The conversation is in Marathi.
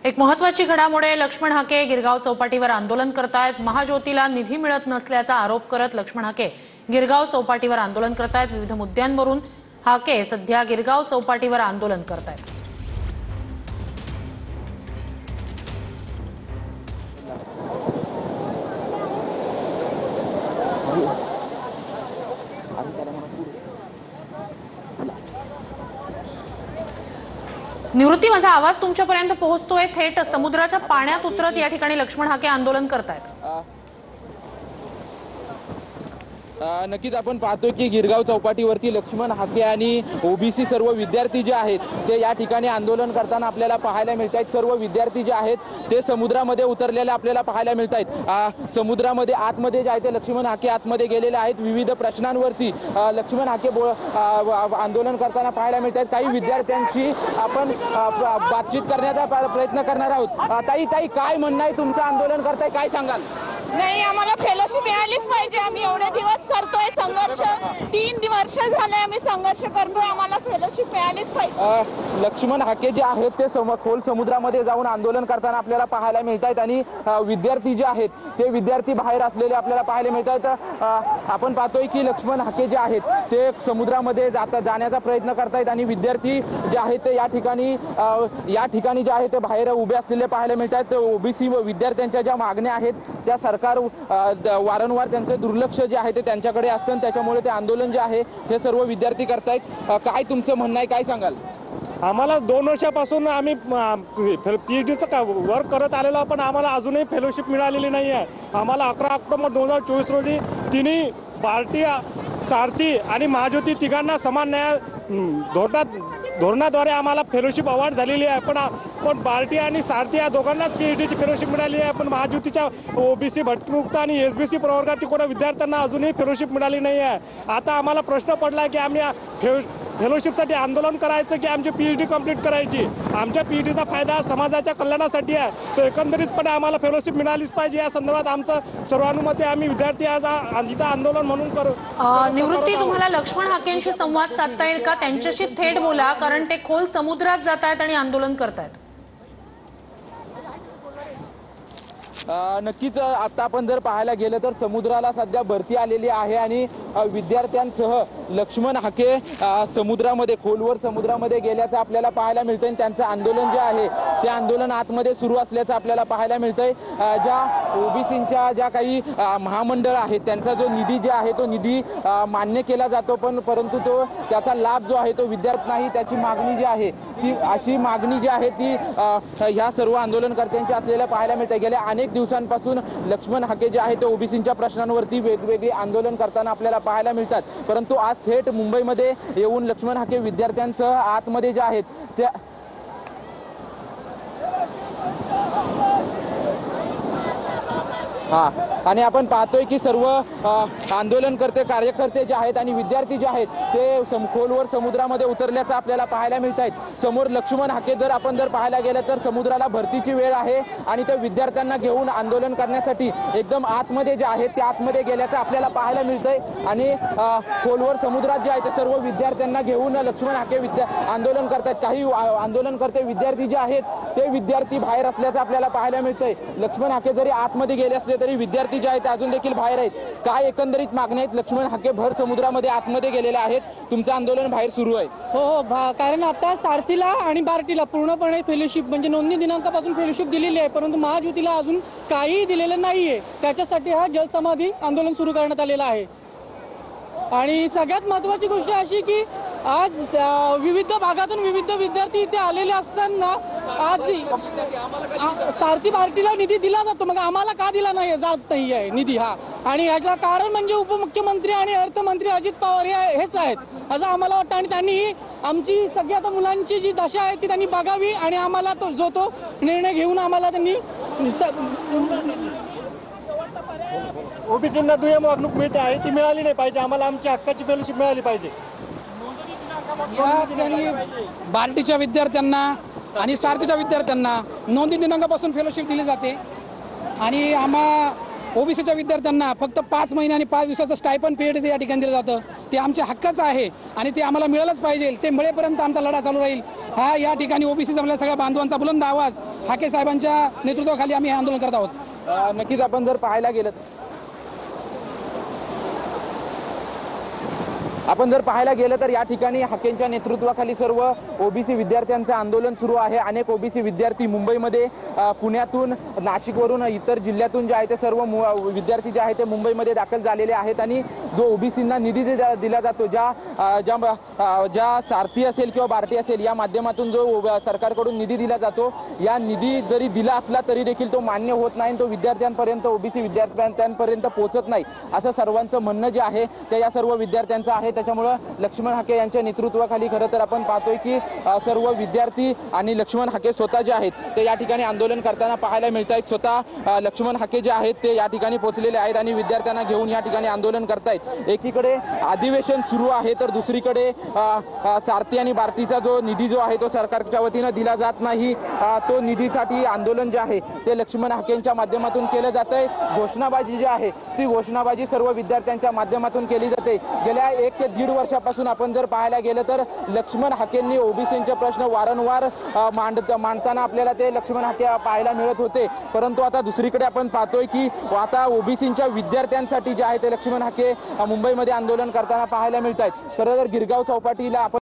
एक महत्त्वाची घडामोड आहे। लक्ष्मण हाके गिरगाव चौपाटीवर आंदोलन करतायत। महाज्योतीला निधी मिळत नसल्याचा आरोप करत लक्ष्मण हाके गिरगाव चौपाटीवर आंदोलन करतायत। विविध मुद्द्यांवरून हाके सध्या गिरगाव चौपाटीवर आंदोलन करतायत। निवृत्ती, माझा आवाज तुमच्यापर्यंत पोहोचतोय। थेट समुद्राच्या पाण्यात उतरत या ठिकाणी लक्ष्मण हाके आंदोलन करतायत। नक्कीच आपण पाहतोय की गिरगाव चौपाटीवरती लक्ष्मण हाके आणि ओबीसी सर्व विद्यार्थी जे आहेत ते या ठिकाणी आंदोलन करताना आपल्याला पाहायला मिळतात। सर्व विद्यार्थी जे आहेत ते समुद्रामध्ये उतरलेले आपल्याला पाहायला मिळतात। समुद्रामध्ये आतमध्ये जे आहे ते लक्ष्मण हाके आतमध्ये गेलेले आहेत। विविध प्रश्नांवरती लक्ष्मण हाके आंदोलन करताना पाहायला मिळतात। काही विद्यार्थ्यांशी आपण बातचीत करण्याचा प्रयत्न करणार आहोत। ताई काय म्हणणं आहे तुमचं? आंदोलन करताय, काय सांगाल? नाही, आम्हाला फेलोशिप मिळालीच पाहिजे। आम्ही एवढे दिवस करतोय संघर्ष, 3 वर्ष झाले आम्ही संघर्ष करतोय, आम्हाला फेलोशिप मिळालीच पाहिजे। लक्ष्मण हाके जे आहेत ते खोल समुद्रामध्ये जाऊन आंदोलन करताना आपल्याला पाहायला मिळतात आणि विद्यार्थी जे आहेत ते विद्यार्थी बाहेर असलेले आपल्याला पाहायला मिळतात। आपण पाहतोय की लक्ष्मण हाके जे आहेत ते समुद्रामध्ये जाण्याचा प्रयत्न करतायत आणि विद्यार्थी जे आहेत ते या ठिकाणी जे आहे ते बाहेर उभे असलेले पाहायला मिळतात। ओबीसी व विद्यार्थ्यांच्या ज्या मागण्या आहेत त्या सरकार वारंवार त्यांचे दुर्लक्ष जे आहे ते त्यांच्याकडे असतं, त्याच्यामुळे ते आंदोलन जे आहे हे सर्व विद्यार्थी करतायत। काय तुमचं म्हणणं आहे, काय सांगाल? आम्हाला 2 वर्षापासून आम्ही PhDचं वर्क करत आलेलो, पण आम्हाला अजूनही फेलोशिप मिळालेली नाही आहे। आम्हाला 11 ऑक्टोबर 2024 रोजी तिन्ही पार्टी, सारथी आणि महाज्योती तिघांना समान न्याय धोरणाद्वारे आम्हाला फेलोशिप अवॉर्ड झालेली आहे। पण पार्टी आणि सारथी या दोघांनाच PhDची फेलोशिप मिळाली आहे, पण महाज्योतीच्या ओबीसी भटमुक्त आणि SBC प्रवर्गातील कोणा विद्यार्थ्यांना अजूनही फेलोशिप मिळाली नाही आहे। आता आम्हाला प्रश्न पडला की आम्ही फेलोशिपसाठी आंदोलन करायचं की आमची PhD कंप्लीट करायची। आमच्या PhDचा फायदा समाजाच्या कल्याणासाठी आहे, तर एकंदरीतपणे आम्हाला फेलोशिप मिळालीच पाहिजे। या संदर्भात आमचं सर्वानुमते आम्ही विद्यार्थी आज इथं आंदोलन म्हणून निवृत्ती, तुम्हाला लक्ष्मण हाकेंशी संवाद साधता येईल का? त्यांच्याशी थेट बोला, कारण ते खोल समुद्रात जात आहेत आणि आंदोलन करतायत। नक्कीच आता आपण जर पाहायला गेलं तर समुद्राला सध्या भरती आलेली आहे आणि विद्यार्थ्यांसह लक्ष्मण हाके समुद्रामध्ये खोलवर समुद्रामध्ये गेल्याचं आपल्याला पाहायला मिळतंय। त्यांचं आंदोलन जे आहे ते आंदोलन आतमध्ये सुरू असल्याचं आपल्याला पाहायला मिळतंय। ज्या ओबीसींच्या ज्या काही महामंडळ आहेत त्यांचा जो निधी जे आहे तो निधी मान्य केला जातो, परंतु त्याचा लाभ जो आहे तो विद्यार्थी नाही, त्याची मागणी जी आहे ती अशी मागणी जी आहे ती ह्या सर्व आंदोलनकर्त्यांची असलेल्या पाहायला मिळते। गेल्या अनेक दिवसांपासून लक्ष्मण हाके जे आहे ते ओबीसींच्या प्रश्नांवरती वेगवेगळे आंदोलन करताना आपल्याला पाहायला मिळतात, परंतु आज थेट मुंबईमध्ये येऊन लक्ष्मण हाके विद्यार्थ्यांसह आतमध्ये जे आहेत त्या आणि आपण पाहतोय की सर्व आंदोलनकर्ते कार्यकर्ते जे आहेत आणि विद्यार्थी जे आहेत ते खोलवर समुद्रामध्ये उतरल्याचं आपल्याला पाहायला मिळत आहेत। समोर लक्ष्मण हाके जर पाहायला गेलं तर समुद्राला भरतीची वेळ आहे आणि त्या विद्यार्थ्यांना घेऊन आंदोलन करण्यासाठी एकदम आतमध्ये जे आहे ते आतमध्ये गेल्याचं आपल्याला पाहायला मिळतंय आणि खोलवर समुद्रात जे आहे ते सर्व विद्यार्थ्यांना घेऊन लक्ष्मण हाके आंदोलन करतात। काही आंदोलनकर्ते विद्यार्थी जे आहेत ते विद्यार्थी बाहेर असल्याचं आपल्याला पाहायला मिळतंय। लक्ष्मण हाके जरी आतमध्ये गेले असले तरी विद्यार्थी जे आहेत ते अजून देखील बाहेर आहेत। काय एकंदरीत मागण्या आहेत? लक्ष्मण हाके भर समुद्रामध्ये आतमध्ये गेलेले आहेत, तुमचं आंदोलन बाहेर सुरू आहे। हो, कारण आता सारथीला आणि बार्टीला पूर्णपणे फेलोशिप म्हणजे नोंदणी दिनांकापासून फेलोशिप दिलेली आहे, परंतु महाज्योतीला अजून काहीही दिलेलं नाहीये। त्याच्यासाठी हा जलसमाधी आंदोलन सुरू करण्यात आलेला आहे। आणि सगळ्यात महत्त्वाची गोष्ट अशी की आज विविध भागातून विविध विद्यार्थी इथे आलेले असताना आज सारथी पार्टीला निधी दिला जातो, मग आम्हाला का दिला नाही जात नाही आहे निधी हा? आणि याचं कारण म्हणजे उपमुख्यमंत्री आणि अर्थमंत्री अजित पवार हेच आहेत असं आम्हाला वाटतं। आणि त्यांनी आमची सगळ्या आता मुलांची जी दशा आहे ती त्यांनी बघावी आणि आम्हाला तो निर्णय घेऊन आम्हाला त्यांनी ओबीसींना दुय्यम वागणूक मिळते आहे ती मिळाली नाही पाहिजे। आम्हाला आमची हक्काची फेलोशिप मिळाली पाहिजे। बार्टीच्या विद्यार्थ्यांना आणि सारथीच्या विद्यार्थ्यांना नोंदणी दिनांकापासून फेलोशिप दिली जाते आणि आम्हा ओबीसीच्या विद्यार्थ्यांना फक्त 5 महिने आणि 5 दिवसाचं स्टायपन PhD या ठिकाणी दिलं जातं। ते आमच्या हक्काचं आहे आणि ते आम्हाला मिळालंच पाहिजे। ते मिळेपर्यंत आमचा लढा चालू राहील। हा या ठिकाणी ओबीसीचा आपल्या सगळ्या बांधवांचा बुलंद आवाज हाके साहेबांच्या नेतृत्वाखाली आम्ही हे आंदोलन करत आहोत. नक्कीच आपण जर पाहायला गेलं तर या ठिकाणी हाकेंच्या नेतृत्वाखाली सर्व ओबीसी विद्यार्थ्यांचं आंदोलन सुरू आहे. अनेक ओबीसी विद्यार्थी मुंबईमध्ये, पुण्यातून, नाशिकवरून, इतर जिल्ह्यातून जे आहे ते सर्व विद्यार्थी जे आहे ते मुंबईमध्ये दाखल झालेले आहेत. आणि जो ओबीसींना निधी दिला जातो, ज्या सारथी असेल किंवा बार्टी असेल या माध्यमातून जो सरकारकडून निधी दिला जातो, या निधी जरी दिला असला तरी देखील तो मान्य होत नाही, तो विद्यार्थ्यांपर्यंत, ओबीसी विद्यार्थ्यांपर्यंत पोहोचत नाही, असं सर्वांचं म्हणणं जे आहे ते या सर्व विद्यार्थ्यांचं आहे. त्याच्यामुळं लक्ष्मण हाके यांच्या नेतृत्वाखाली खरं तर आपण पाहतोय की सर्व विद्यार्थी आणि लक्ष्मण हाके स्वतः जे आहेत ते या ठिकाणी आंदोलन करताना पाहायला मिळत आहेत. स्वतः लक्ष्मण हाके जे आहेत ते या ठिकाणी पोहोचलेले आहेत आणि विद्यार्थ्यांना घेऊन या ठिकाणी आंदोलन करतायत. एकीकडे अधिवेशन सुरू आहे तर दुसरीकडे सारथी आणि बार्टीचा जो निधी जो आहे तो सरकारच्या वतीनं दिला जात नाही. तो निधीसाठी आंदोलन जे आहे ते लक्ष्मण हाकेंच्या माध्यमातून केलं जातंय. घोषणाबाजी जी आहे ती घोषणाबाजी सर्व विद्यार्थ्यांच्या माध्यमातून केली जाते. गेल्या 1 ते 1.5 वर्षापासून आपण जर पाहायला गेलं तर लक्ष्मण हाकेंनी ओबीसींचे प्रश्न वारंवार मांडताना आपल्याला ते लक्ष्मण हाके पाहायला मिळत होते. परंतु आता दुसरीकडे आपण पाहतोय की आता ओबीसींच्या विद्यार्थ्यांसाठी जे आहे ते लक्ष्मण हाके मुंबईमध्ये आंदोलन करताना पाहायला मिळत आहेत. खरं तर गिरगाव चौपाटीला आपण